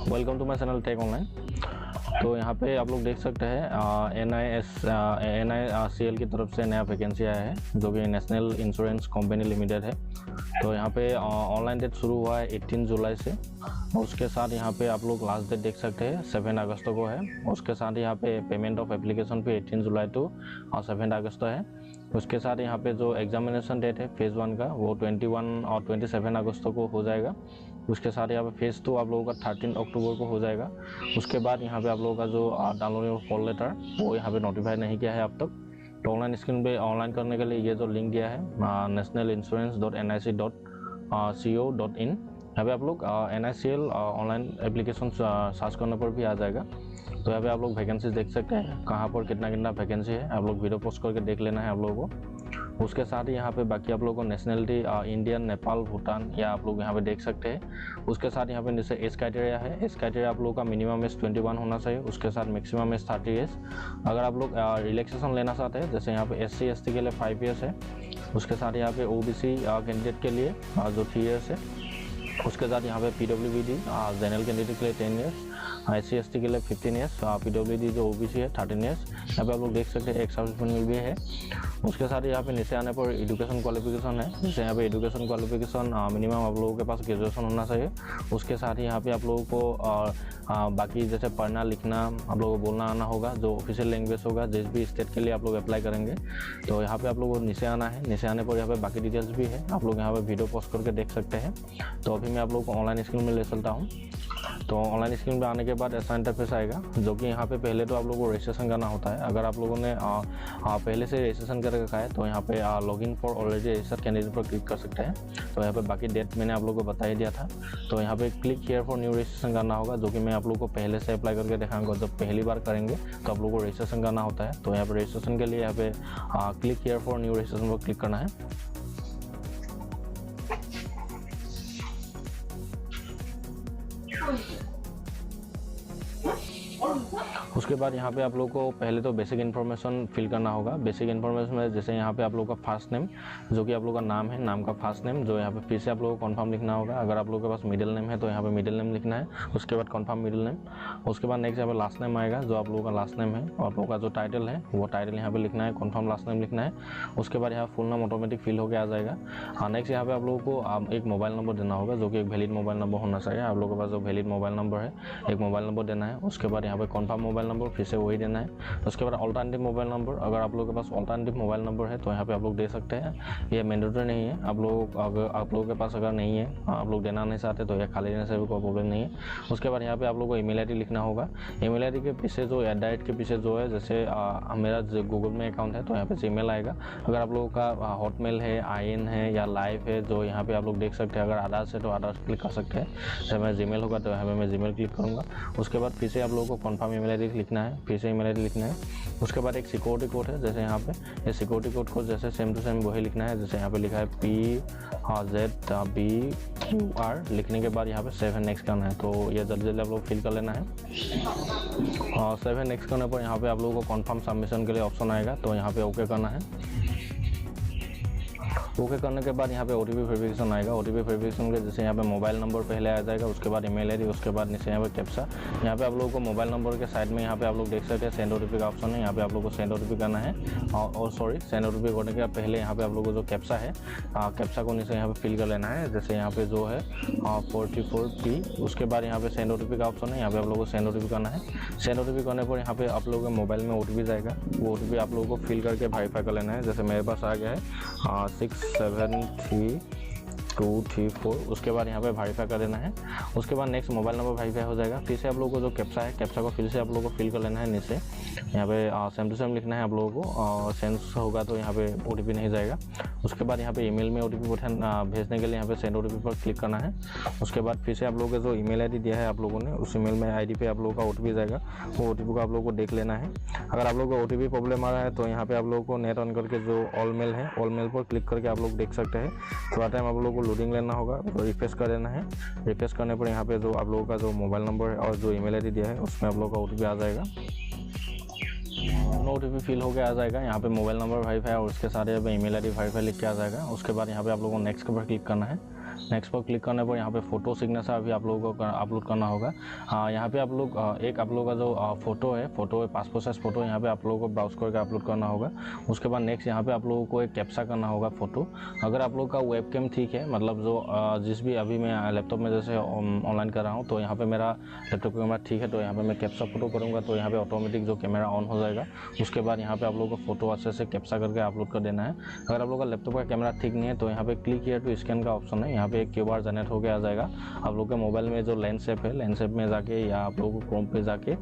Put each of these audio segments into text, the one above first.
Welcome to my channel Tech Online. तो यहाँ पे आप लोग देख सकते हैं NICL की तरफ से नया वैकेंसी आया है जो कि नेशनल इंश्योरेंस कंपनी लिमिटेड है। तो यहाँ पे ऑनलाइन डेट शुरू हुआ है 18 जुलाई से। उसके साथ यहाँ पे आप लोग लास्ट डेट देख सकते हैं 7 अगस्त को है। उसके साथ यहाँ पे पेमेंट ऑफ एप्लीकेशन पे 18 जुलाई टू 7 अगस्त है। उसके साथ यहाँ पे जो एग्जामिनेशन डेट है फेज़ 1 का वो 21 और 27 अगस्त को हो जाएगा। उसके साथ यहाँ पे फेज़ 2 आप लोगों का 13 अक्टूबर को हो जाएगा। उसके बाद यहाँ पे आप लोगों का जो डाउनलोडिंग कॉल लेटर वो यहाँ पे नोटिफाई नहीं किया है अब तक। तो ऑनलाइन स्क्रीन पे ऑनलाइन करने के लिए ये जो लिंक दिया है nationalinsurance.nic.co.in, यहाँ पे आप लोग NICL ऑनलाइन एप्लीकेशन सर्च करने पर भी आ जाएगा। तो यहाँ पे आप लोग वैकेंसी देख सकते हैं कहाँ पर कितना कितना वैकेंसी है, आप लोग वीडियो पोस्ट करके देख लेना है आप लोगों को। उसके साथ ही यहाँ पे बाकी आप लोगों को नेशनलिटी इंडियन, नेपाल, भूटान या आप लोग यहाँ पे देख सकते हैं। उसके साथ यहाँ पे जैसे एज क्राइटेरिया है, एज क्राइटेरिया आप लोगों का मिनिमम एज 21 होना चाहिए। उसके साथ मैक्सिमम एज 30 ईयर्स। अगर आप लोग रिलैक्सेशन लेना चाहते हैं जैसे यहाँ पे SC ST के लिए 5 ईयर्स है। उसके साथ यहाँ पे OBC कैंडिडेट के लिए जो 3 ईयर्स है। उसके साथ यहाँ पे PWD जनरल कैंडिडेट के लिए 10 ईयर्स, SC ST के लिए 15 ईयर्स, PWD जो OBC है 13 ईयर्स। यहाँ पे आप लोग देख सकते हैं एक सर्विसमैन भी है। उसके साथ यहाँ पे नीचे आने पर एजुकेशन क्वालिफिकेशन है, जैसे यहाँ पे एजुकेशन क्वालिफिकेशन मिनिमम आप लोगों के पास ग्रेजुएशन होना चाहिए। उसके साथ ही यहाँ पे आप लोगों को बाकी जैसे पढ़ना लिखना आप लोगों को बोलना आना होगा, जो ऑफिशियल लैंग्वेज होगा जिस भी स्टेट के लिए आप लोग अप्लाई करेंगे। तो यहाँ पे आप लोगों को नीचे आना है। नीचे आने पर यहाँ पे बाकी डिटेल्स भी है, आप लोग यहाँ पे वीडियो पोस्ट करके देख सकते हैं। तो अभी मैं आप लोगों को ऑनलाइन स्क्रीन में ले चलता हूँ। तो ऑनलाइन स्क्रीन पे आने के बाद ऐसा इंटरफेस आएगा जो कि यहाँ पे पहले तो आप लोगों को रजिस्ट्रेशन करना होता है। अगर आप लोगों ने पहले से रजिस्ट्रेशन कर रखा है तो यहाँ पे login for already registered candidate पर क्लिक कर सकते हैं। तो यहाँ पे बाकी डेट मैंने आप लोगों को बता ही दिया था। तो यहाँ पे click here for new registration करना होगा, जो कि मैं आप लोगों को पहले से अप्लाई करके दिखाऊंगा। जब पहली बार करेंगे तो आप लोगों को रजिस्ट्रेशन करना होता है। तो यहाँ पे रजिस्ट्रेशन के लिए यहाँ पे click here for new registration पर क्लिक करना है। उसके बाद यहाँ पे आप लोगों को पहले तो बेसिक इन्फॉर्मेशन फिल करना होगा। बेसिक इन्फॉर्मेशन में जैसे यहाँ पे आप लोगों का फर्स्ट नेम जो कि आप लोगों का नाम है, नाम का फर्स्ट नेम जो यहाँ पे फिर से आप लोगों को कन्फर्म लिखना होगा। अगर आप लोगों के पास मिडिल नेम है तो यहाँ पे मिडिल नेम लिखना है। उसके बाद कन्फर्म मिडिल नेम। उसके बाद नेक्स्ट यहाँ पे लास्ट नेम आएगा जो आप लोगों का लास्ट नेम है, और आप लोगों का जो टाइटल है वो टाइटल यहाँ पे लिखना है, कन्फर्म लास्ट नेम लिखना है। उसके बाद यहाँ फुल नाम ऑटोमेटिक फिल होकर आ जाएगा। नेक्स्ट यहाँ पे आप लोगों को एक मोबाइल नंबर देना होगा जो कि एक वैलिड मोबाइल नंबर होना चाहिए। आप लोगों के पास जो वैलिड मोबाइल नंबर है एक मोबाइल नंबर देना है। उसके बाद यहाँ पे कन्फर्म मोबाइल नंबर फिर से वही देना है। उसके बाद अल्टरनेटिव मोबाइल नंबर, अगर आप लोगों के पास अल्टरनेटिव मोबाइल नंबर है तो यहाँ पे आप लोग दे सकते हैं। ये मैंडेटरी नहीं है, आप लोगों के पास अगर नहीं है, आप लोग देना नहीं चाहते तो ये खाली देने से भी कोई प्रॉब्लम नहीं है। उसके बाद यहाँ पे आप लोगों को ईमेल ID लिखना होगा। ईमेल ID के पीछे जो @ के पीछे जो है, जैसे मेरा गूगल में अकाउंट है तो यहाँ पे Gmail आएगा। अगर आप लोगों का हॉटमेल है, IN है या लाइव है जो यहाँ पे आप लोग देख सकते हैं। अगर आधार से तो आधार क्लिक कर सकते हैं। जब मैं Gmail होगा तो यहाँ पे मैं Gmail क्लिक करूँगा। उसके बाद फिर से आप लोगों को कन्फर्म ईमेल ID लिखना है, फिर से ईमेल ID लिखना है। उसके बाद एक सिक्योरिटी कोड है, जैसे यहाँ पे ये सिक्योरिटी कोड को जैसे सेम टू सेम वही लिखना है। जैसे यहाँ पे लिखा है PZBQR। लिखने के बाद यहाँ पे 7 नेक्स्ट करना है। तो ये जल्दी जल्दी आप लोग फिल कर लेना है। 7 नेक्स्ट करने पर यहाँ पे आप लोगों को कन्फर्म सबमिशन के लिए ऑप्शन आएगा, तो यहाँ पे ओके करना है। ओके करने के बाद यहाँ पे OTP वेरिफिकेशन आएगा। OTP वेरिफिकेशन के जैसे यहाँ पे मोबाइल नंबर पहले आ जाएगा, उसके बाद ईमेल ID, उसके बाद नीचे यहाँ पे कैप्चा। यहाँ पे आप लोगों को मोबाइल नंबर के साइड में यहाँ पे आप लोग देख सकते हैं सेंड OTP का ऑप्शन है। यहाँ पे आप लोगों को सेंड OTP करना है। और सेंड OTP करने के पहले यहाँ पे आप लोगों को जो कैप्चा है, कैप्चा को नीचे यहाँ पे फिल कर लेना है। जैसे यहाँ पे जो है 44P। उसके बाद यहाँ पे सेंड OTP का ऑप्शन है, यहाँ पे आप लोगों को सेंड OTP करना है। सेंड OTP करने पर यहाँ पे आप लोगों के मोबाइल में OTP जाएगा। वो OTP आप लोगों को फिल करके वेरीफाई कर लेना है। जैसे मेरे पास आ गया है 6733234। उसके बाद यहाँ पे वेरीफाई कर देना है। उसके बाद नेक्स्ट मोबाइल नंबर वेरीफाई हो जाएगा। फिर से आप लोगों को जो कैप्चा है, कैप्चा को फिर से आप लोगों को फिल कर लेना है। नीचे यहाँ पे सेम टू सेम लिखना है आप लोगों को। सेंस होगा तो यहाँ पे OTP नहीं जाएगा। उसके बाद यहाँ पे ईमेल में OTP भेजने के लिए यहाँ पे सेंड OTP पर क्लिक करना है। उसके बाद फिर से आप लोगों का जो ईमेल ID दिया है आप लोगों ने, उस ईमेल में ID पे आप लोगों का OTP जाएगा। वो OTP को आप लोगों को देख लेना है। अगर आप लोगों को OTP प्रॉब्लम आ रहा है तो यहाँ पे आप लोगों को नेट ऑन करके जो ऑल मेल है, ऑल मेल पर क्लिक करके आप लोग देख सकते हैं। थोड़ा टाइम आप लोगों को लोडिंग लेना होगा, तो रिफ्रेश कर देना है। रिफ्रेश करने पर यहाँ पे जो आप लोगों का जो मोबाइल नंबर है और जो ईमेल ID दिया है उसमें आप लोगों का OTP आ जाएगा। OTP फिल होकर आ जाएगा। यहाँ पे मोबाइल नंबर वेरीफाई और उसके साथ यहाँ पे ईमेल ID वेरीफाई लिख के आ जाएगा। उसके बाद यहाँ पे आप लोगों को नेक्स्ट पर क्लिक करना है। नेक्स्ट पर क्लिक करने पर यहाँ पे फ़ोटो सिग्नेचर भी आप लोगों को अपलोड करना होगा। यहाँ पे आप लोग एक आप लोगों का जो फ़ोटो है पासपोर्ट साइज़ फ़ोटो यहाँ पे आप लोगों को ब्राउज करके अपलोड करना होगा। उसके बाद नेक्स्ट यहाँ पे आप लोगों को एक कैप्चा करना होगा फ़ोटो। अगर आप लोग का वेबकैम ठीक है, मतलब जो जिस भी अभी मैं लैपटॉप में जैसे ऑनलाइन कर रहा हूँ, तो यहाँ पे मेरा लैपटॉप का कैमरा ठीक है, तो यहाँ पे मैं कैप्चा फ़ोटो करूँगा तो यहाँ पे ऑटोमेटिक जो कैमरा ऑन हो जाएगा। उसके बाद यहाँ पे आप लोगों को फ़ोटो अच्छे से कैप्चा करके अपलोड कर देना है। अगर आप लोग का लैपटॉप का कैमरा ठीक नहीं है तो यहाँ पे क्लिक हियर टू स्कैन का ऑप्शन है, यहाँ पे एक QR जनरेट होकर आ जाएगा। आप लोग के मोबाइल में जो लेंस ऐप है, लेंस ऐप में जाके या आप लोगों को क्रोम पे जाके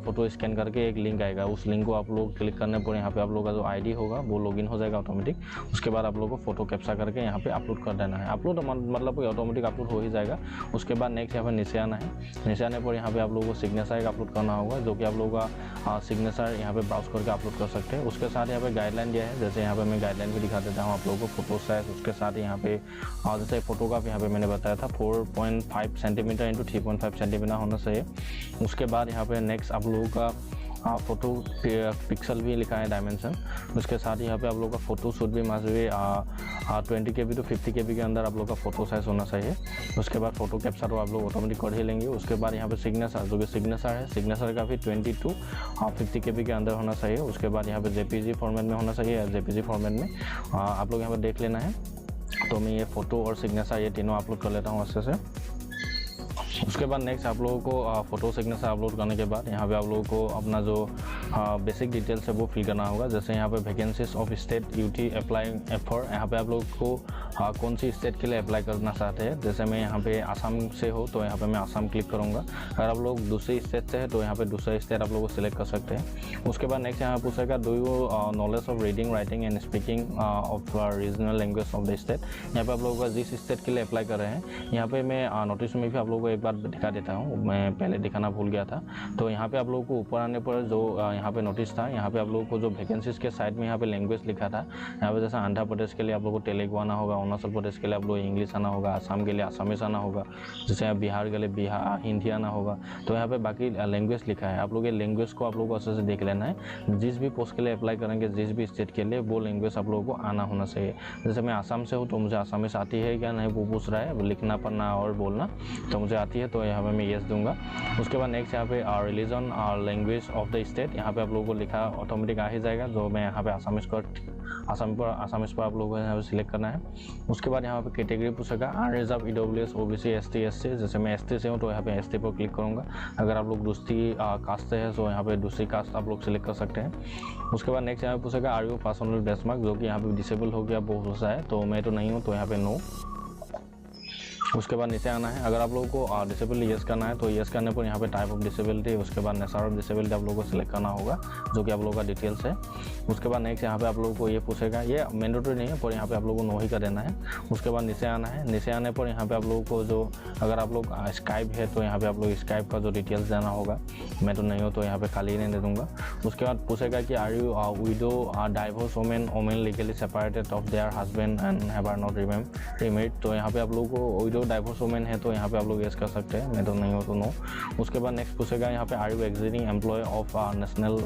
फ़ोटो स्कैन करके एक लिंक आएगा। उस लिंक को आप लोग क्लिक करने पर यहाँ पे आप लोग का जो ID होगा वो लॉगिन हो जाएगा ऑटोमेटिक। उसके बाद आप लोग को फ़ोटो कैप्चा करके यहाँ पे अपलोड कर देना है। अपलोड मतलब ऑटोमेटिक अपलोड हो ही जाएगा। उसके बाद नेक्स्ट यहाँ पर नीचे आना है। नीचे आने पर यहाँ पे आप लोगों को सिग्नेचर एक अपलोड करना होगा, जो कि आप लोगों का सिग्नेचर यहाँ पे ब्राउज करके अपलोड कर सकते हैं। उसके साथ यहाँ पे गाइडलाइन दिया है, जैसे यहाँ पे मैं गाइडलाइन भी दिखा देता हूँ आप लोगों को। फोटो साइज उसके साथ यहाँ पे जैसे फोटो का यहाँ पे मैंने बताया था 4.5 सेंटीमीटर इंटू 3.5 सेंटीमीटर होना चाहिए। उसके बाद यहाँ पे नेक्स्ट आप लोगों का फ़ोटो पिक्सल भी लिखा है डायमेंशन। उसके साथ यहाँ पे आप लोगों का फ़ोटो शूट भी मस्ट भी 20 KB to 50 KB के अंदर आप लोग का फ़ोटो साइज़ होना चाहिए। उसके बाद फ़ोटो कैप्चर तो आप लोग ऑटोमेटिक कर ही लेंगे। उसके बाद यहाँ पे सिग्नेचर, जो कि सिग्नेचर है, सिग्नेचर का भी 20 to 50 KB के अंदर होना चाहिए। उसके बाद यहाँ पे JPG फॉर्मेट में होना चाहिए, JPG फॉर्मेट में आप लोग यहाँ पर देख लेना है। तो मैं ये फ़ोटो और सिग्नेचर ये तीनों अपलोड कर लेता हूँ अच्छे से। उसके बाद नेक्स्ट आप लोगों को फ़ोटो सिग्नेचर अपलोड करने के बाद यहाँ पे आप लोगों को अपना जो बेसिक डिटेल्स है वो फिल करना होगा। जैसे यहाँ पे vacancies of state UT apply for, यहाँ पे आप लोग को कौन सी स्टेट के लिए अप्लाई करना चाहते हैं। जैसे मैं यहाँ पे आसाम से हो तो यहाँ पे मैं आसाम क्लिक करूँगा। अगर आप लोग दूसरी स्टेट से है तो यहाँ पे दूसरा स्टेट आप लोग को सिलेक्ट कर सकते हैं। उसके बाद नेक्स्ट यहाँ पूछेगा do you knowledge of reading, writing and speaking of regional language of the state. यहाँ पे आप लोगों का जिस स्टेट के लिए अप्लाई कर रहे हैं, यहाँ पे मैं नोटिस में भी आप लोगों को एक बार दिखा देता हूँ, मैं पहले दिखाना भूल गया था। तो यहाँ पे आप लोगों को ऊपर आने पर जो यहाँ पे नोटिस था, यहाँ पे आप लोगों को जो वैकेंसीज के साइड में यहाँ पे लैंग्वेज लिखा था, यहाँ पे जैसे आंध्र प्रदेश के लिए आप लोगों को तेलुगु आना होगा, अरुणाचल प्रदेश के लिए आप लोग इंग्लिश आना होगा, आसाम के लिए आसामीज आना होगा, जैसे बिहार के लिए बिहार हिंदी आना होगा। तो यहाँ पे बाकी लैंग्वेज लिखा है, आप लोग ये लैंग्वेज को आप लोगों को अच्छे से देख लेना है। जिस भी पोस्ट के लिए अप्लाई करेंगे, जिस भी स्टेट के लिए, वो लैंग्वेज आप लोगों को आना होना चाहिए। जैसे मैं आसाम से हूँ तो मुझे आसामीज आती है क्या नहीं वो पूछ रहा है, लिखना पढ़ना और बोलना, तो मुझे आती है, तो यहाँ पे मैं येस दूंगा। उसके बाद नेक्स्ट यहाँ पे रिलीजन और लैंग्वेज ऑफ द स्टेट, यहाँ पे आप लोगों को लिखा ऑटोमेटिक आ ही जाएगा। जो मैं यहाँ पे आसामीज पर आप लोगों को यहाँ पे सिलेक्ट करना है। उसके बाद यहाँ पे कैटेगरी पूछेगा unreserved EWS OBC ST SC। जैसे मैं ST से हूँ तो यहाँ पे ST पर क्लिक करूँगा। अगर आप लोग दूसरी कास्ट से है तो यहाँ पे दूसरी कास्ट आप लोग सिलेक्ट कर सकते हैं। उसके बाद नेक्स्ट यहाँ पे पूछेगा आर यू पर्सनल बेंचमार्क, जो कि यहाँ पे डिसेबल हो गया बहुत सा है, तो मैं तो नहीं हूँ, तो यहाँ पे नो। उसके बाद नीचे आना है। अगर आप लोगों को डिसेबल येस करना है तो येस करने पर यहाँ पे टाइप ऑफ डिसेबिलिटी, उसके बाद नेचर ऑफ डिसेबिलिटी आप लोगों को सिलेक्ट करना होगा, जो कि आप लोगों का डिटेल्स है। उसके बाद नेक्स्ट यहाँ पे आप लोगों को ये पूछेगा, ये मैंडेटरी नहीं है पर यहाँ पे आप लोगों को नो ही कर देना है। उसके बाद नीचे आना है। नीचे आने पर यहाँ पे आप लोगों को जो अगर आप लोग स्काइप है तो यहाँ पे आप लोग स्काइप का जो डिटेल्स देना होगा, मैं तो नहीं हूँ तो यहाँ पे खाली नहीं दे दूँगा। उसके बाद पूछेगा कि are you widow divorce women legally separated of their husband and have or not remarried. तो यहाँ पे आप लोगों को विडो डाइवोर्स वोमेन है तो यहाँ पे आप लोग येस कर सकते हैं, मैं तो नहीं हूँ तो नो। उसके बाद नेक्स्ट पूछेगा यहाँ पे are you existing employee of National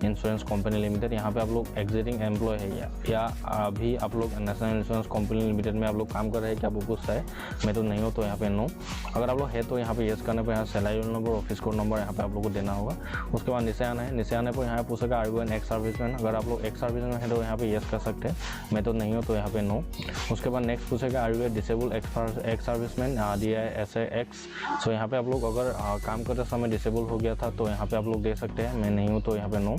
Insurance Company Limited. यहाँ पे आप लोग एग्जिटिंग एम्प्लॉय है या अभी आप लोग नेशनल इंश्योरेंस कंपनी लिमिटेड में आप लोग काम कर रहे हैं क्या, वो पूछता है, मैं तो नहीं हूँ तो यहाँ पे नो। अगर आप लोग है तो यहाँ पे येस करने पर यहाँ salary number, office code number यहाँ पे आप लोग को देना होगा। उसके बाद नीचे आना है। नीचे आने पर यहाँ पूछेगा are you an ex serviceman. अगर आप लोग एक्स सर्विसमैन है तो यहाँ पे येस कर सकते हैं, मैं तो नहीं हूँ तो यहाँ पे नो। उसके बाद नेक्स्ट पूछेगा are you a disabled ex serviceman DISAX। So यहाँ पे आप लोग अगर काम करते समय डिसेबल हो गया था तो यहाँ पे आप लोग दे सकते हैं, मैं नहीं हूँ तो यहाँ पे नो।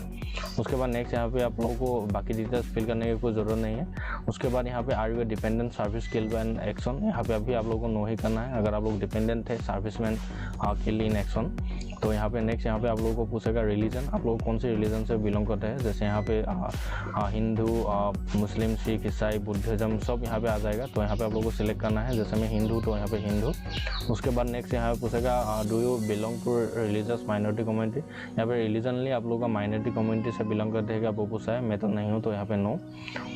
उसके बाद नेक्स्ट यहाँ पे आप लोगों को बाकी डिटेल्स फिल करने की कोई ज़रूरत नहीं है। उसके बाद यहाँ पे are you a dependent service skill and action, यहाँ पे अभी आप लोगों को नो ही करना है। अगर आप लोग डिपेंडेंट है सर्विसमैन स्किल इन एक्शन तो यहाँ पे नेक्स्ट यहाँ पे आप लोगों को पूछेगा रिलीजन, आप लोग कौन सी रिलीजन से बिलोंग करते हैं। जैसे यहाँ पे हिंदू, मुस्लिम, सिख, ईसाई, बुद्धिज्म सब यहाँ पे आ जाएगा, तो यहाँ पे आप लोगों को सिलेक्ट करना है। जैसे मैं हिंदू तो यहाँ पे हिंदू। उसके बाद नेक्स्ट यहाँ पे पूछेगा do you belong to religious minority community. यहाँ पे रिलीजनली आप लोग का माइनॉरिटी कम्युनिटी से बिलोंग करते हैं क्या, वो पूछा है, मैं तो नहीं हूँ तो यहाँ पे नो।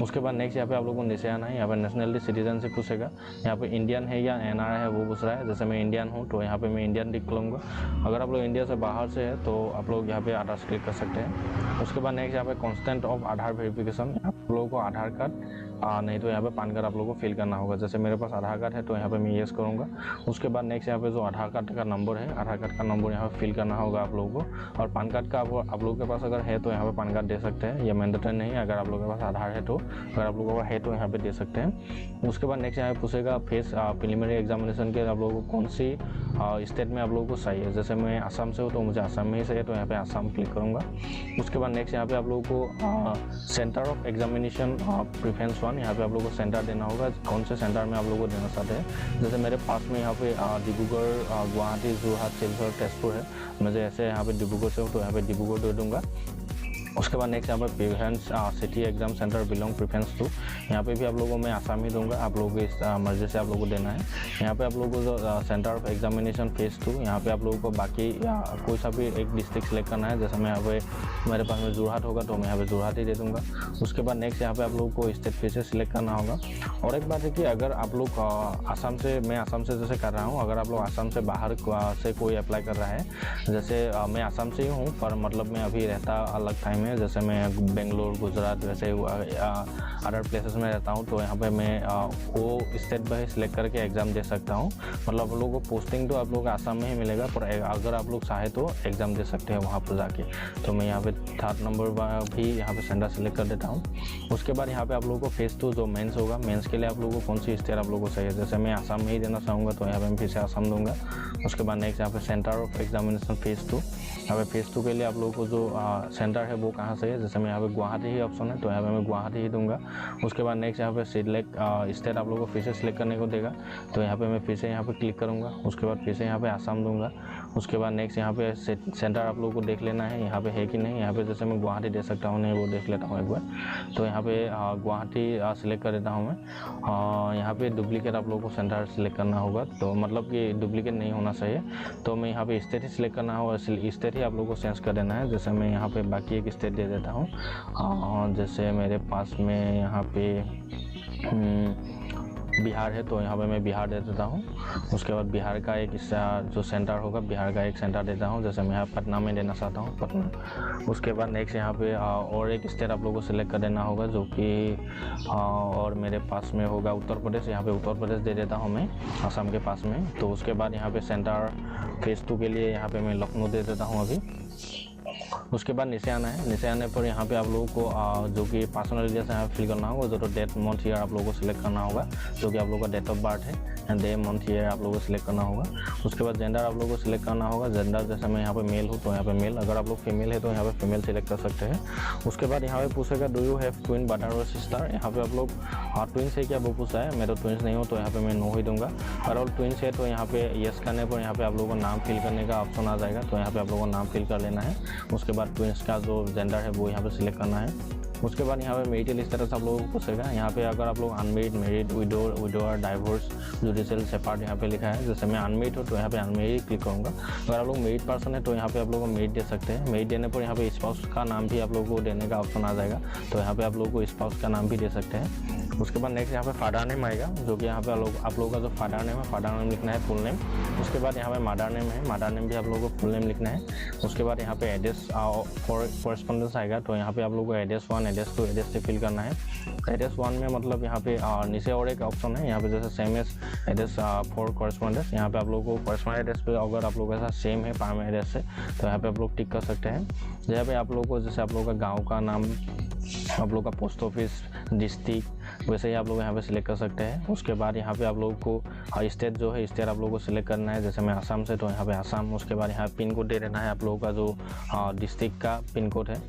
उसके बाद नेक्स्ट यहाँ पे आप लोगों को नीचे आना है। यहाँ पे नेशनलिटी सिटीजनशिप पूछेगा, यहाँ पे इंडियन है या NR है वो पूछ रहा है। जैसे मैं इंडियन हूँ तो यहाँ पे मैं इंडियन टिक करूँगा। अगर आप लोग इंडिया से बाहर से है तो आप लोग यहाँ पे आधार क्लिक कर सकते हैं। उसके बाद नेक्स्ट यहाँ पे कॉन्स्टेंट ऑफ आधार वेरिफिकेशन, आप लोगों को आधार कार्ड नहीं तो यहाँ पे पान कार्ड आप लोगों को फिल करना होगा। जैसे मेरे पास आधार कार्ड है तो यहाँ पे मैं येस करूँगा। उसके बाद नेक्स्ट यहाँ पे जो आधार कार्ड का नंबर है, आधार कार्ड का नंबर यहाँ पे फिल करना होगा आप लोगों को। और पान कार्ड का आप लोगों के पास अगर है तो यहाँ पे पान कार्ड दे सकते हैं, ये मैंडेटरी नहीं है। अगर आप लोगों के पास आधार है तो, अगर आप लोगों का है तो यहाँ पे दे सकते हैं। उसके बाद नेक्स्ट यहाँ पे पूछेगा फेस प्रीलिमिनरी एग्जामिनेशन के आप लोगों को कौन सी स्टेट में आप लोगों को चाहिए। जैसे मैं आसाम से हूँ तो मुझे आसाम में ही चाहिए, तो यहाँ पे आसाम क्लिक करूँगा। उसके बाद नेक्स्ट यहाँ पे आप लोगों को सेंटर ऑफ एग्जामिनेशन प्रेफरेंस 1, यहाँ पे आप लोगों को सेंटर देना होगा, कौन से सेंटर में आप लोगों को देना चाहते हैं। जैसे मेरे पास में यहाँ पे डिब्रूगढ़, गुवाहाटी, जोरहाट, सिलचर, तेजपुर है। मुझे ऐसे यहाँ पे डिब्रूगढ़ से हूँ तो यहाँ पे डिब्रूगढ़ दे दूँगा। उसके बाद नेक्स्ट यहाँ पे preference city exam centre belong preference 2, यहाँ पे भी आप लोगों को मैं आसाम ही दूंगा, आप लोगों की इस मर्जी से आप लोगों को देना है। यहाँ पे आप लोगों को जो सेंटर ऑफ एग्जामिनेशन फेज 2, यहाँ पे आप लोगों को बाकी कोई सा भी एक डिस्ट्रिक्ट सेलेक्ट करना है। जैसे मैं यहाँ पे मेरे पास में जोरहाट होगा तो मैं यहाँ पे जोरहाट ही दे दूँगा। उसके बाद नेक्स्ट यहाँ पे आप लोगों को स्टेट फेज से सिलेक्ट करना होगा। और एक बात है कि अगर आप लोग आसाम से, मैं आसाम से जैसे कर रहा हूँ, अगर आप लोग आसाम से बाहर से कोई अप्लाई कर रहा है, जैसे मैं आसाम से ही हूँ पर मतलब मैं अभी रहता अलग टाइम है, जैसे मैं बेंगलोर, गुजरात, वैसे अदर प्लेसेस में रहता हूँ, तो यहाँ पे मैं वो स्टेट बाय सिलेक्ट करके एग्ज़ाम दे सकता हूँ। मतलब आप लोगों को पोस्टिंग तो आप लोगों को आसाम में ही मिलेगा, पर अगर आप लोग चाहे तो एग्ज़ाम दे सकते हैं वहाँ पर जाके। तो मैं यहाँ पे 3rd नंबर भी यहाँ पे सेंटर सेलेक्ट कर देता हूँ। उसके बाद यहाँ पे आप लोगों को फेज 2 जो मेंस होगा, मेंस के लिए आप लोगों को कौन सी स्टेट आप लोगों को चाहिए। जैसे मैं आसाम में ही देना चाहूँगा तो यहाँ पे मैं फिर से आसाम दूँगा। उसके बाद नेक्स्ट यहाँ पे सेंटर ऑफ एग्जामिनेशन फेज 2, यहाँ पे फेज 2 के लिए आप लोगों को जो सेंटर है वो कहाँ से है। जैसे मैं यहाँ पे गुवाहाटी ही ऑप्शन है तो यहाँ पे मैं गुवाहाटी ही दूंगा। उसके बाद नेक्स्ट यहाँ पे सिलेक्ट स्टेट आप लोगों को फिर से सिलेक्ट करने को देगा, तो यहाँ पे मैं फिर से यहाँ पे क्लिक करूँगा। उसके बाद फिर से यहाँ पे आसाम दूंगा। उसके बाद नेक्स्ट यहाँ पे सेंटर आप लोगों को देख लेना है यहाँ पे है कि नहीं। यहाँ पे जैसे मैं गुवाहाटी दे सकता हूँ, नहीं वो देख लेता हूँ एक बार। तो यहाँ पे गुवाहाटी सिलेक्ट कर देता हूँ मैं। यहाँ पे डुप्लीकेट आप लोगों को सेंटर सिलेक्ट करना होगा, तो मतलब कि डुप्लीकेट नहीं होना चाहिए। तो मैं यहाँ पे स्टेट ही सिलेक्ट करना होगा, स्टेट ही आप लोगों को चेंज कर देना है। जैसे मैं यहाँ पे बाकी एक स्टेट दे देता हूँ। जैसे मेरे पास में यहाँ पे बिहार है तो यहाँ पे मैं बिहार दे देता हूँ। उसके बाद बिहार का एक जो सेंटर होगा, बिहार का एक सेंटर देता हूँ। जैसे मैं यहाँ पटना में देना चाहता हूँ, पटना। उसके बाद नेक्स्ट यहाँ पे और एक स्टेट आप लोगों को सिलेक्ट कर देना होगा, जो कि और मेरे पास में होगा उत्तर प्रदेश। यहाँ पे उत्तर प्रदेश दे देता हूँ मैं, आसाम के पास में। तो उसके बाद यहाँ पे सेंटर फेज 2 के लिए यहाँ पे मैं लखनऊ दे देता हूँ अभी। उसके बाद नीचे आना है। नीचे आने पर यहाँ पे आप लोगों को जो कि पर्सनल डिटेल्स यहाँ फिल करना होगा, जो तो डेट, मंथ, ईयर आप लोगों को सिलेक्ट करना होगा, जो कि आप लोगों का डेट ऑफ बर्थ है, डे, मंथ, ईयर आप लोगों को सिलेक्ट करना होगा। उसके बाद जेंडर आप लोगों को सिलेक्ट करना होगा। जेंडर जैसे मैं यहाँ पे मेल हूँ तो यहाँ पे मेल, अगर आप लोग फीमेल है तो यहाँ पे फीमेल सिलेक्ट कर सकते हैं। उसके बाद यहाँ पे पूछेगा do you have twin brother और सिस्टर। यहाँ पे आप लोग ट्विंस है क्या वो पूछा है, मैं तो ट्विंस नहीं हूँ तो यहाँ पे मैं नो ही दूंगा। अगर और ट्विंस है तो यहाँ पे येस करने पर यहाँ पे आप लोगों को नाम फिल करने का ऑप्शन आ जाएगा, तो यहाँ पे आप लोगों को नाम फिल कर लेना है। उसके बाद ट्विंस का जो जेंडर है वो यहाँ पे सिलेक्ट करना है। उसके बाद यहाँ पे मैरिटल स्टेटस आप लोगों को पूछेगा। यहाँ पे अगर आप लोग unmarried, married, widower, divorce, judicial separate यहाँ पे लिखा है। जैसे मैं अनमेरिड हूँ तो यहाँ पे अनमेरिड क्लिक करूँगा। अगर आप लोग मैरिड पर्सन है तो यहाँ पे आप लोगों को मैरिड दे सकते हैं। मैरिड देने पर यहाँ पे स्पाउस का नाम भी आप लोगों को देने का ऑप्शन आ जाएगा, तो यहाँ पे आप लोगों को स्पाउस का नाम भी दे सकते हैं। उसके बाद नेक्स्ट यहाँ पे फादर नेम आएगा, जो कि यहाँ पे आप लोगों का जो फादर नेम है, फादर नेम लिखना है फुल नेम। उसके बाद यहाँ पे मदर नेम है, मदर नेम भी आप लोगों को फुल नेम लिखना है। उसके बाद यहाँ पे एड्रेस फॉर कॉरेस्पॉन्डेंस आएगा, तो यहाँ पे आप लोगों को एड्रेस 1, एड्रेस 2, एड्रेस 3 फिल करना है। एड्रेस 1 में मतलब यहाँ पे नीचे और एक ऑप्शन है, यहाँ पे जैसे same as address for correspondence. यहाँ पे आप लोगों को कॉरेस्पॉन्डेंस एड्रेस पे अगर आप लोगों के साथ सेम है प्राइमरी एड्रेस से, तो यहाँ पे आप लोग टिक कर सकते हैं। यहाँ पे आप लोगों को जैसे आप लोगों का गाँव का नाम, आप लोग का पोस्ट ऑफिस, डिस्ट्रिक्ट, वैसे ही आप लोग यहाँ पे सिलेक्ट कर सकते हैं। उसके बाद यहाँ पे आप लोगों को स्टेट जो है, स्टेट आप लोगों को सिलेक्ट करना है। जैसे मैं आसाम से तो यहाँ पे आसाम। उसके बाद यहाँ पिन कोड दे देना है आप लोगों का जो डिस्ट्रिक्ट का पिन कोड है।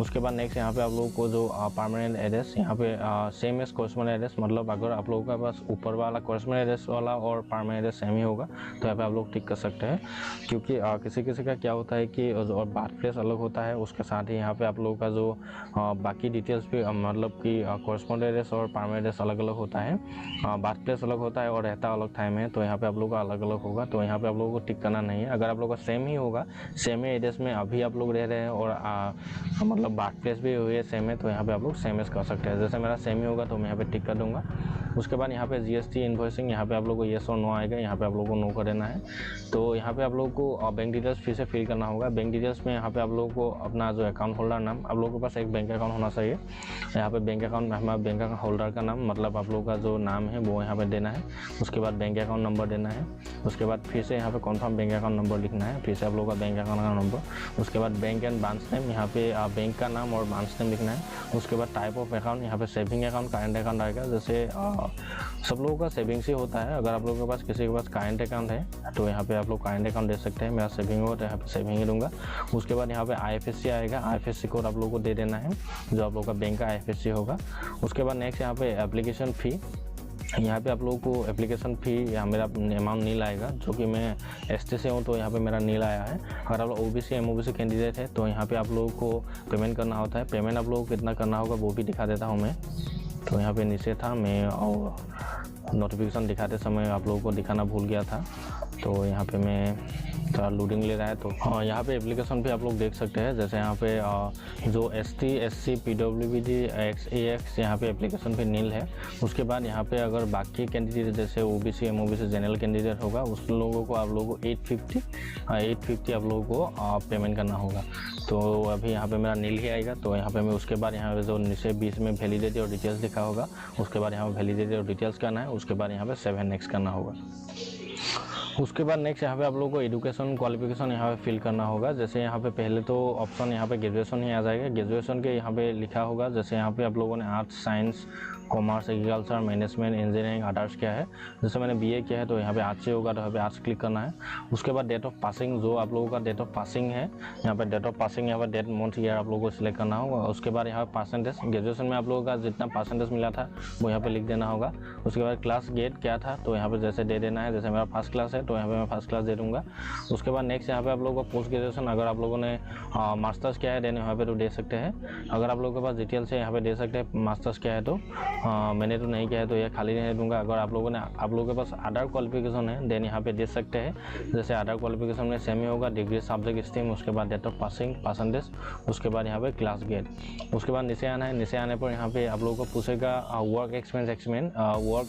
उसके बाद नेक्स्ट यहाँ पे आप लोगों को जो परमानेंट एड्रेस, यहाँ पे सेम एज कॉरेस्पॉन्डेंट एड्रेस, मतलब अगर आप लोगों का पास ऊपर वाला कॉरेस्पॉन्डेंट एड्रेस वाला और परमानेंट एड्रेस सेम ही होगा तो यहाँ पे आप लोग टिक कर सकते हैं। क्योंकि किसी किसी का क्या होता है कि और बर्थ प्लेस अलग होता है, उसके साथ ही यहाँ पे आप लोगों का जो बाकी डिटेल्स भी मतलब कि कॉरेस्पॉन्डेंट एड्रेस और परमानेंट एड्रेस अलग अलग होता है, बर्थ प्लेस अलग होता है और रहता अलग टाइम है, तो यहाँ पे आप लोगों का अलग अलग होगा, तो यहाँ पे आप लोगों को टिक करना नहीं है। अगर आप लोगों का सेम ही होगा, सेम ही एड्रेस में अभी आप लोग रह रहे हैं और मतलब बर्थ प्लेस भी हुई है सेम है, तो यहाँ पे आप लोग सेम एज कर सकते हैं। जैसे मेरा सेम ही होगा तो मैं यहाँ पे टिक कर दूंगा। उसके बाद यहाँ पे GST इन्वॉइसिंग, यहाँ पे आप लोग को येस और नो आएगा, यहाँ पे आप लोग को नो कर देना है। तो यहाँ पे आप लोग को बैंक डिटेल्स फिर से फिल करना होगा। बैंक डिटेल्स में यहाँ पे आप लोगों को अपना जो अकाउंट होल्डर नाम, आप लोगों के पास एक बैंक अकाउंट होना चाहिए। यहाँ पे बैंक अकाउंट में हमारा बैंक अकाउंट होल्डर का नाम, मतलब आप लोगों का जो नाम है वो यहाँ पे देना है। उसके बाद बैंक अकाउंट नंबर देना है। उसके बाद फिर से यहाँ पे कन्फर्म बैंक अकाउंट नंबर लिखना है, फिर से आप लोगों का बैंक अकाउंट का नंबर। उसके बाद बैंक एंड ब्रांच नेम, यहाँ पे बैंक का नाम और ब्रांच नेम लिखना है। उसके बाद टाइप ऑफ अकाउंट, यहाँ पे सेविंग अकाउंट, करेंट अकाउंट आएगा। जैसे सब लोगों का सेविंग्स ही होता है। अगर आप लोगों के पास किसी के पास करेंट अकाउंट है तो यहाँ पे आप लोग करेंट अकाउंट दे सकते हैं। मेरा सेविंग हो तो यहाँ पे सेविंग ही दूंगा। उसके बाद यहाँ पे IFSC आएगा, IFSC कोड आप लोगों को दे देना है, जो आप लोगों का बैंक का IFSC होगा। उसके बाद नेक्स्ट यहाँ पे एप्लीकेशन फ़ी, यहाँ पे आप लोगों को एप्लीकेशन फ़ी यहाँ मेरा अमाउंट नील आएगा, जो कि मैं ST से हूँ तो यहाँ पे मेरा नील आया है। अगर आप लोग OBC MOBC कैंडिडेट है तो यहाँ पे आप लोगों को पेमेंट करना होता है। पेमेंट आप लोगों को कितना करना होगा वो भी दिखा देता हूँ मैं। तो यहाँ पे नीचे था, मैं और नोटिफिकेशन दिखाते समय आप लोगों को दिखाना भूल गया था, तो यहाँ पे मैं थोड़ा लोडिंग ले रहा है। तो यहाँ पे एप्लीकेशन भी आप लोग देख सकते हैं। जैसे यहाँ पे जो ST SC PWBD AX यहाँ पे एप्लीकेशन पे नील है। उसके बाद यहाँ पे अगर बाकी कैंडिडेट जैसे OBC MOBC जनरल कैंडिडेट होगा, उस लोगों को आप लोगों को 850 आप लोगों को पेमेंट करना होगा। तो अभी यहाँ पे मेरा नील ही आएगा। तो यहाँ पे मैं उसके बाद यहाँ पे जो नीचे बीच में वैलिडिटी और डिटेल्स लिखा होगा, उसके बाद यहाँ पे वैलिडिटी और डिटेल्स करना है। उसके बाद यहाँ पे 7 नेक्स्ट करना होगा। उसके बाद नेक्स्ट यहाँ पे आप लोगों को एजुकेशन क्वालिफिकेशन यहाँ पे फिल करना होगा। जैसे यहाँ पे पहले तो ऑप्शन यहाँ पे ग्रेजुएशन ही आ जाएगा। ग्रेजुएशन के यहाँ पे लिखा होगा, जैसे यहाँ पे आप लोगों ने arts, science, commerce, agriculture, management, engineering, others किया है। जैसे मैंने BA किया है तो यहाँ पे आर्ट्स से होगा, तो यहाँ पे आर्ट्स क्लिक करना है। उसके बाद डेट ऑफ पासिंग, जो आप लोगों का डेट ऑफ पासिंग है, यहाँ पे डेट ऑफ पासिंग, यहाँ पर डेट मंथ ईयर आप लोगों को सिलेक्ट करना होगा। उसके बाद यहाँ पे परसेंटेज, ग्रेजुएशन में आप लोगों का जितना परसेंटेज मिला था वो यहाँ पे लिख देना होगा। उसके बाद क्लास ग्रेड क्या था तो यहाँ पे जैसे दे देना है। जैसे मेरा फर्स्ट क्लास है तो यहाँ पे मैं फर्स्ट क्लास दे दूँगा। उसके बाद नेक्स्ट यहाँ पे आप लोगों को पोस्ट ग्रेजुएशन, अगर आप लोगों ने मास्टर्स किया है देन यहाँ पे तो दे सकते हैं। अगर आप लोगों के पास डिटेल्स है यहाँ पे दे सकते हैं। मास्टर्स किया है तो मैंने तो नहीं किया है तो ये खाली नहीं दूंगा। अगर आप लोगों के पास अदर क्वालिफिकेशन है देन यहाँ पे दे सकते हैं। जैसे अदर क्वालिफिकेशन में सेम ही होगा, डिग्री, सब्जेक्ट, स्ट्रीम, उसके बाद डेट ऑफ पासिंग, परसेंटेज, उसके बाद यहाँ पे क्लास ग्रेड। उसके बाद नीचे आना है। नीचे आने पर यहाँ पे आप लोगों को पूछेगा वर्क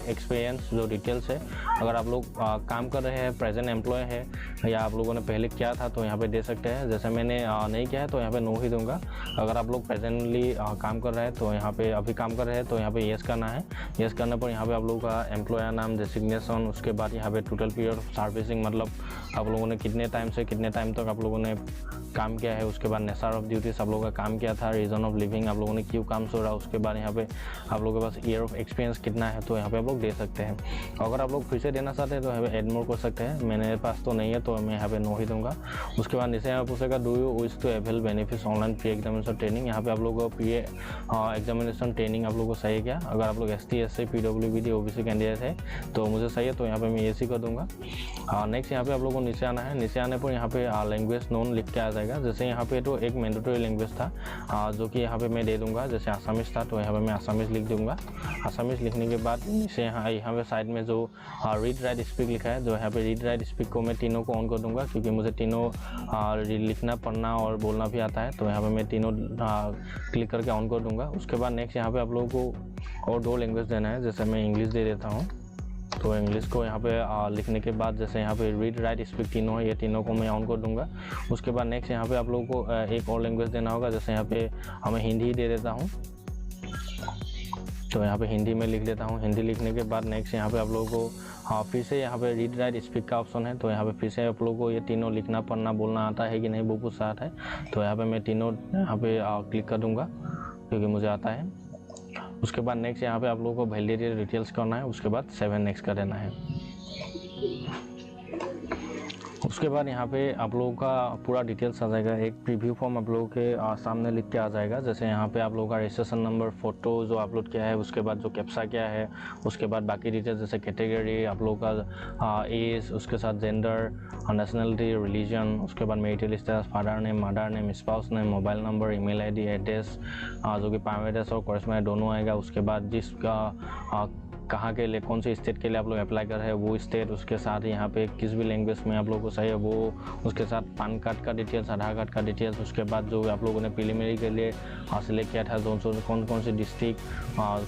एक्सपीरियंस जो डिटेल्स है। अगर आप लोग काम कर रहे हैं, प्रेजेंट एम्प्लॉय है, या आप लोगों ने पहले किया था तो यहाँ पे दे सकते हैं। जैसे मैंने नहीं किया है तो यहाँ पे नो ही दूंगा। अगर आप लोग प्रेजेंटली काम कर रहे हैं तो यहाँ पे अभी काम कर रहे हैं तो यहाँ पे येस करना है। येस करने पर यहाँ पे आप लोगों का एम्प्लॉयर नाम, डेसिग्नेशन, उसके बाद यहाँ पे टोटल पीरियड ऑफ सर्विसिंग, मतलब आप लोगों ने कितने टाइम से कितने टाइम तक आप लोगों ने काम किया है। उसके बाद नेचर ऑफ ड्यूटीज आप लोगों का काम किया था, रीजन ऑफ लिविंग आप लोगों ने क्यों काम छोड़ा। उसके बाद यहाँ पे आप लोगों के पास ईयर ऑफ एक्सपीरियंस कितना है तो यहाँ पे आप लोग दे सकते हैं। अगर आप लोग फिर से देना चाहते हैं तो यहाँ पे एड मोर कर सकते हैं। मेरे पास तो नहीं है तो मैं यहाँ पे नो ही दूंगा। उसके बाद नीचे यहाँ पूछेगा do you wish to avail benefits online pre examination training. यहाँ पे आप लोगों को प्री एग्जामिनेशन ट्रेनिंग आप लोगों को चाहिए क्या। अगर आप लोग ST SC PWBD OBC candidate है तो मुझे चाहिए तो यहाँ पे मैं ये कर दूंगा। नेक्स्ट यहाँ पे आप लोगों को नीचे आना है। नीचे आने पर यहाँ पे लैंग्वेज नोन लिख के आ जाएगा। जैसे यहाँ पे तो एक मैंडेटरी लैंग्वेज था जो कि यहाँ पे मैं दे दूंगा। जैसे आसामीज था तो यहाँ पे मैं आसामीज लिख दूंगा। आसामीज लिखने के बाद नीचे यहाँ पे साइड में जो रीड राइट स्पीक लिखा है, जो यहाँ पे रीड राइट स्पीक को मैं तीनों को ऑन कर दूंगा, क्योंकि मुझे तीनों लिखना, पढ़ना और बोलना भी आता है। तो यहाँ पे मैं तीनों क्लिक करके ऑन कर दूंगा। उसके बाद नेक्स्ट यहाँ पे आप लोगों को और 2 लैंग्वेज देना है। जैसे मैं इंग्लिश दे देता हूँ तो इंग्लिश को यहाँ पे लिखने के बाद जैसे यहाँ पे रीड राइट स्पीक तीनों है, ये तीनों को मैं ऑन कर दूंगा। उसके बाद नेक्स्ट यहाँ पे आप लोगों को एक और लैंग्वेज देना होगा। जैसे यहाँ पे मैं हिंदी दे देता हूँ तो यहाँ पे हिंदी में लिख देता हूँ। हिंदी लिखने के बाद नेक्स्ट यहाँ पे आप लोगों को फिर से यहाँ पे रीड राइट स्पीक का ऑप्शन है। तो यहाँ पे फिर से आप लोगों को ये तीनों लिखना, पढ़ना, बोलना आता है कि नहीं वो पूछ रहा है। तो यहाँ पे मैं तीनों यहाँ पे क्लिक कर दूँगा क्योंकि मुझे आता है। उसके बाद नेक्स्ट यहाँ पे आप लोगों को वैलिडिटी डिटेल्स करना है। उसके बाद 7 नेक्स्ट कर देना है। उसके बाद यहाँ पे आप लोगों का पूरा डिटेल्स आ जाएगा। एक प्रीव्यू फॉर्म आप लोगों के सामने लिख के आ जाएगा। जैसे यहाँ पे आप लोगों का रजिस्ट्रेशन नंबर, फोटो जो अपलोड किया है, उसके बाद जो कैप्सा क्या है, उसके बाद बाकी डिटेल्स जैसे कैटेगरी, आप लोगों का एज, उसके साथ जेंडर, नेशनलिटी, रिलीजन, उसके बाद marital status, father name, mother name, spouse name, mobile number, email ID, address जो कि प्राइमरी एड्रेस और कॉरेस्पॉन्डेंट दोनों आएगा। उसके बाद जिसका कहाँ के लिए, कौन से स्टेट के लिए आप लोग अप्लाई कर रहे हैं वो स्टेट, उसके साथ यहाँ पे किस भी लैंग्वेज में आप लोगों को चाहिए वो, उसके साथ पैन कार्ड का डिटेल्स, आधार कार्ड का डिटेल्स, उसके बाद जो आप लोगों ने प्रीलिमिनरी के लिए सिलेक्ट किया था कौन कौन सी डिस्ट्रिक्ट,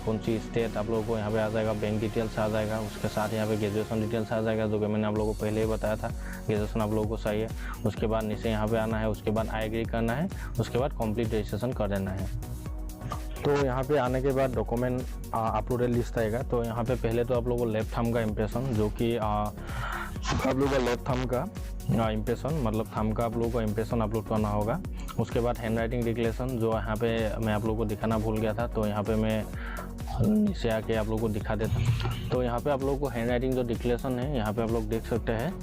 कौन सी स्टेट आप लोगों को यहाँ पे आ जाएगा, बैंक डिटेल्स आ जाएगा, उसके साथ यहाँ पे ग्रेजुएशन डिटेल्स आ जाएगा जो कि मैंने आप लोगों को पहले ही बताया था, ग्रेजुएशन आप लोगों को चाहिए। उसके बाद नीचे यहाँ पे आना है, उसके बाद आई एग्री करना है, उसके बाद कंप्लीट रजिस्ट्रेशन कर देना है। तो यहाँ पे आने के बाद डॉक्यूमेंट अपलोडेड लिस्ट आएगा। तो यहाँ पे पहले तो आप लोगों को लेफ्ट थंब का इम्प्रेशन, जो कि आप लोगों का लेफ्ट थंब का इम्प्रेशन मतलब थंब का आप लोगों को इम्प्रेशन अपलोड करना होगा। उसके बाद हैंड राइटिंग डिक्लेरेशन, जो यहाँ पे मैं आप लोगों को दिखाना भूल गया था, तो यहाँ पे मैं नीचे आके आप लोगों को दिखा देता। तो यहाँ पे आप लोगों को हैंड राइटिंग जो डिक्लेरेशन है यहाँ पे आप लोग देख सकते हैं,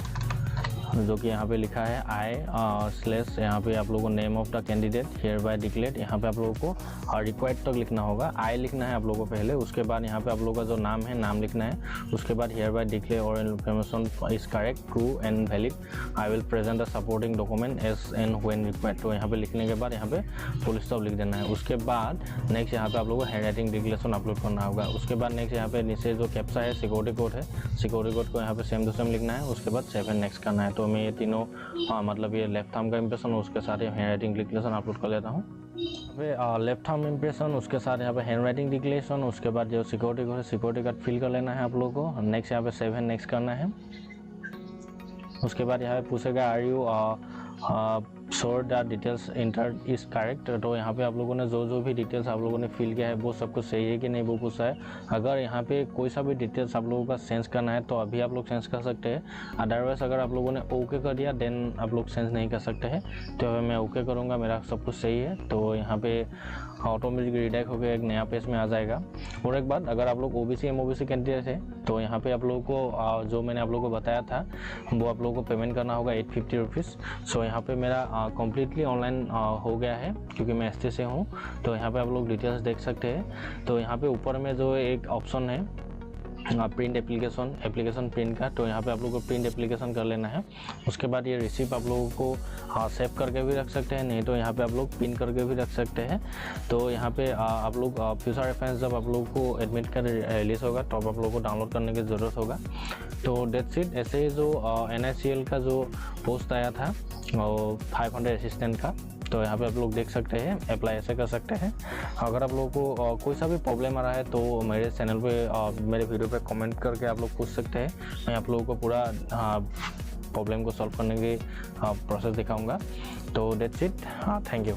जो कि यहाँ पे लिखा है I/ यहाँ पे आप लोगों को name of the candidate here bye declared, यहाँ पे आप लोगों को रिक्वायर्ड तक लिखना होगा, I लिखना है आप लोगों को पहले। उसके बाद यहाँ पे आप लोगों का जो नाम है नाम लिखना है। उसके बाद hereby declare all information is correct, true and valid, I will present the supporting document as and when required. तो यहाँ पे लिखने के बाद यहाँ पे फुल स्टॉप लिख देना है। उसके बाद नेक्स्ट यहाँ पे आप लोगों को हैंड राइटिंग डिक्लेरेशन अपलोड करना होगा। उसके बाद नेक्स्ट यहाँ पे नीचे जो कैप्चा है सिक्योरिटी कोड है, सिक्योरिटी कोड को यहाँ पे सेम टू सेम लिखना है। उसके बाद सेव एंड नेक्स्ट करना है। तो मैं ये तीनों मतलब ये लेफ्ट थंब का इम्प्रेशन, उसके साथ हैंड राइटिंग डिक्लेरेशन अपलोड कर लेता हूँ। लेफ्ट थंब इम्प्रेशन, उसके साथ यहाँ पे हैंड राइटिंग डिक्लेरेशन, उसके बाद जो सिक्योरिटी कोड है सिक्योरिटी कार्ड फिल कर लेना है आप लोगों को। नेक्स्ट यहाँ पे सेव एंड नेक्स्ट करना है। उसके बाद यहाँ पे पूछेगा are you sure the details entered is correct. तो यहाँ पे आप लोगों ने जो भी डिटेल्स आप लोगों ने फिल किया है वो सब कुछ सही है कि नहीं वो पूछा है। अगर यहाँ पे कोई सा भी डिटेल्स आप लोगों का चेंज करना है तो अभी आप लोग चेंज कर सकते हैं। अदरवाइज अगर आप लोगों ने ओके कर दिया देन आप लोग चेंज नहीं कर सकते हैं। तो अगर मैं ओके करूँगा, मेरा सब कुछ सही है, तो यहाँ पे ऑटोमेटिक रिडायरेक्ट होकर एक नया पेज में आ जाएगा। और एक बात, अगर आप लोग ओबीसी एमओबीसी कैंडिडेट है तो यहाँ पे आप लोगों को जो मैंने आप लोगों को बताया था वो आप लोगों को पेमेंट करना होगा 850 रुपीज़। सो यहाँ पे मेरा कम्प्लीटली ऑनलाइन हो गया है क्योंकि मैं एसटी से हूँ। तो यहाँ पे आप लोग डिटेल्स देख सकते हैं। तो यहाँ पे ऊपर में जो एक ऑप्शन है प्रिंट एप्लीकेशन प्रिंट का, तो यहाँ पे आप लोगों को प्रिंट एप्लीकेशन कर लेना है। उसके बाद ये रिसिप्ट आप लोगों को सेव करके भी रख सकते हैं, नहीं तो यहाँ पे आप लोग पिन करके भी रख सकते हैं। तो यहाँ पे आप लोग फ्यूचर रेफरेंस जब आप लोगों को एडमिट कार्ड रिलीज़ होगा तो आप लोगों को डाउनलोड करने की ज़रूरत होगा। तो डेट्स इट। ऐसे ही जो NICL का जो पोस्ट आया था 500 असिस्टेंट का, तो यहाँ पे आप लोग देख सकते हैं, अप्लाई ऐसे कर सकते हैं। अगर आप लोगों को कोई सा भी प्रॉब्लम आ रहा है तो मेरे चैनल पे मेरे वीडियो पे कमेंट करके आप लोग पूछ सकते हैं। मैं आप लोगों को पूरा प्रॉब्लम को सॉल्व करने की प्रोसेस दिखाऊंगा। तो डेट्स इट। Thank you.